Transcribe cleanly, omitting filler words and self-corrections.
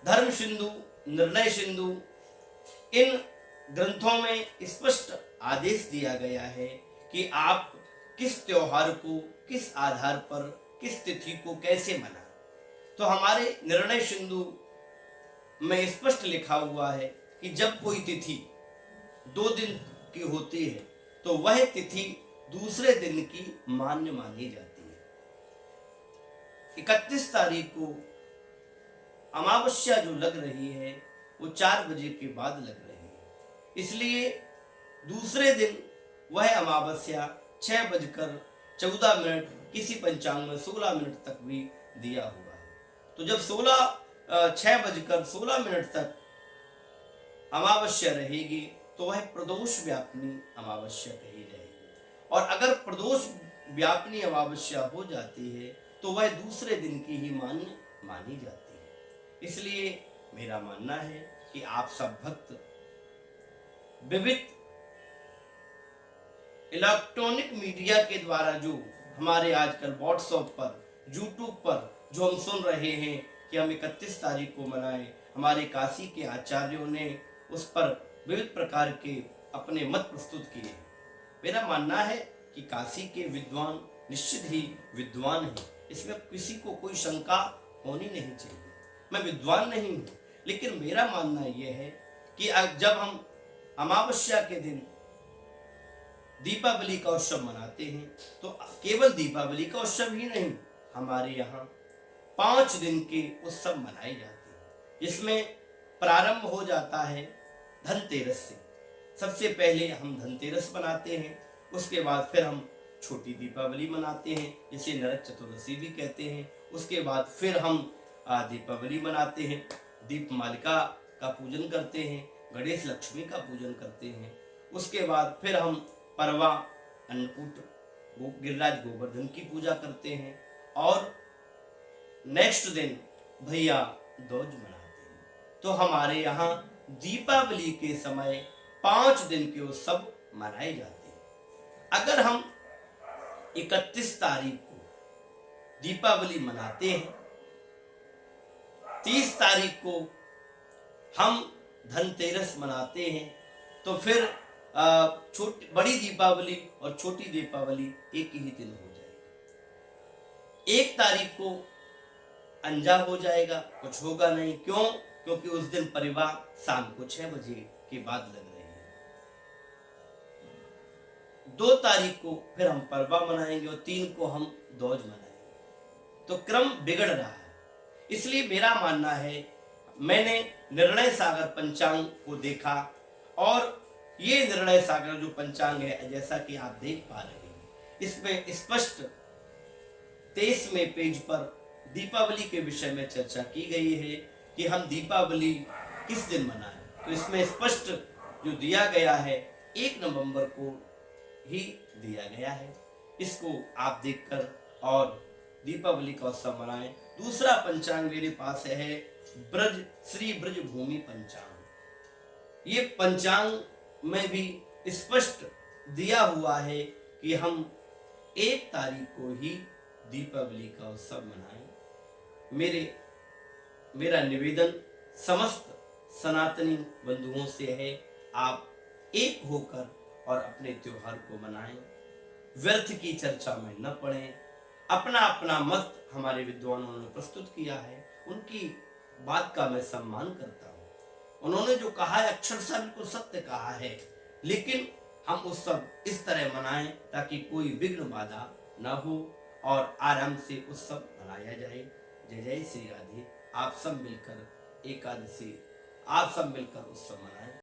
धर्म सिंधु, निर्णय सिंधु, इन ग्रंथों में स्पष्ट आदेश दिया गया है कि आप किस त्योहार को किस आधार पर, किस तिथि को कैसे मनाएं। तो हमारे निर्णय सिंधु में स्पष्ट लिखा हुआ है कि जब कोई तिथि 2 दिन की होती है तो वह तिथि दूसरे दिन की मान्य मानी जाती है। 31 तारीख को अमावस्या जो लग रही है वो 4 बजे के बाद लग रही है, इसलिए दूसरे दिन वह अमावस्या 6:14 किसी पंचांग में 16 मिनट तक भी दिया हुआ है। तो जब 6:16 तक अमावस्या रहेगी तो वह प्रदोष व्यापिनी अमावस्या कही जाएगी, और अगर प्रदोष व्यापिनी अमावस्या हो जाती है तो वह दूसरे दिन की ही मान्य मानी जाती है। इसलिए मेरा मानना है कि आप सब भक्त विविध इलेक्ट्रॉनिक मीडिया के द्वारा जो हमारे आजकल व्हाट्सएप पर, यूट्यूब पर जो हम सुन रहे हैं कि हम 31 तारीख को मनाएं, हमारे काशी के आचार्यों ने उस पर विविध प्रकार के अपने मत प्रस्तुत किए हैं। मेरा मानना है कि काशी के विद्वान निश्चित ही विद्वान हैं, इसमें किसी को कोई शंका होनी नहीं चाहिए। मैं विद्वान नहीं हूँ, लेकिन मेरा मानना यह है कि जब हम अमावस्या के दिन दीपावली का उत्सव मनाते हैं तो केवल दीपावली का उत्सव ही नहीं, हमारे यहाँ 5 दिन के उत्सव मनाए जाते हैं, जिसमें प्रारंभ हो जाता है धनतेरस से। सबसे पहले हम धनतेरस मनाते हैं, उसके बाद फिर हम छोटी दीपावली मनाते हैं जिसे नरक चतुर्दशी भी कहते हैं। उसके बाद फिर हम दीपावली मनाते हैं, दीपमालिका का पूजन करते हैं, गणेश लक्ष्मी का पूजन करते हैं। उसके बाद फिर हम परवा, अन्नकूट, गिरिराज गोवर्धन की पूजा करते हैं, और नेक्स्ट दिन भैया दूज मनाते हैं। तो हमारे यहाँ दीपावली के समय 5 दिन के उत्सव मनाए जाते हैं। अगर हम 31 तारीख को दीपावली मनाते हैं, 30 तारीख को हम धनतेरस मनाते हैं, तो फिर बड़ी दीपावली और छोटी दीपावली एक ही दिन हो जाएगी। 1 तारीख को अंजा हो जाएगा, कुछ होगा नहीं। क्यों? क्योंकि उस दिन परिवार शाम को 6 बजे के बाद लग रहे हैं। 2 तारीख को फिर हम परवा मनाएंगे और 3 को हम दूज मनाएंगे। तो क्रम बिगड़ रहा है। इसलिए मेरा मानना है, मैंने निर्णय सागर पंचांग को देखा, और ये निर्णय सागर जो पंचांग है, जैसा कि आप देख पा रहे हैं, इसमें स्पष्ट 23वें पेज पर दीपावली के विषय में चर्चा की गई है कि हम दीपावली किस दिन मनाएं। तो इसमें स्पष्ट जो दिया गया है 1 नवंबर को ही दिया गया है। इसको आप देखकर और दीपावली का उत्सव मनाएं। दूसरा पंचांग मेरे पास है ब्रज श्री ब्रज भूमि पंचांग। ये पंचांग में भी स्पष्ट दिया हुआ है कि हम 1 तारीख को ही दीपावली का उत्सव मनाएं। मेरा निवेदन समस्त सनातनी बंधुओं से है, आप एक होकर और अपने त्योहार को मनाएं, व्यर्थ की चर्चा में न पड़ें। अपना अपना मत हमारे विद्वानों ने प्रस्तुत किया है, उनकी बात का मैं सम्मान करता हूँ। उन्होंने जो कहा है अक्षरशः बिल्कुल सत्य कहा है, लेकिन हम उस सब इस तरह मनाएं ताकि कोई विघ्न बाधा न हो और आराम से उत्सव मनाया जाए। जय जय श्री राधे। आप सब मिलकर एकादशी, आप सब मिलकर उत्सव मनाएं।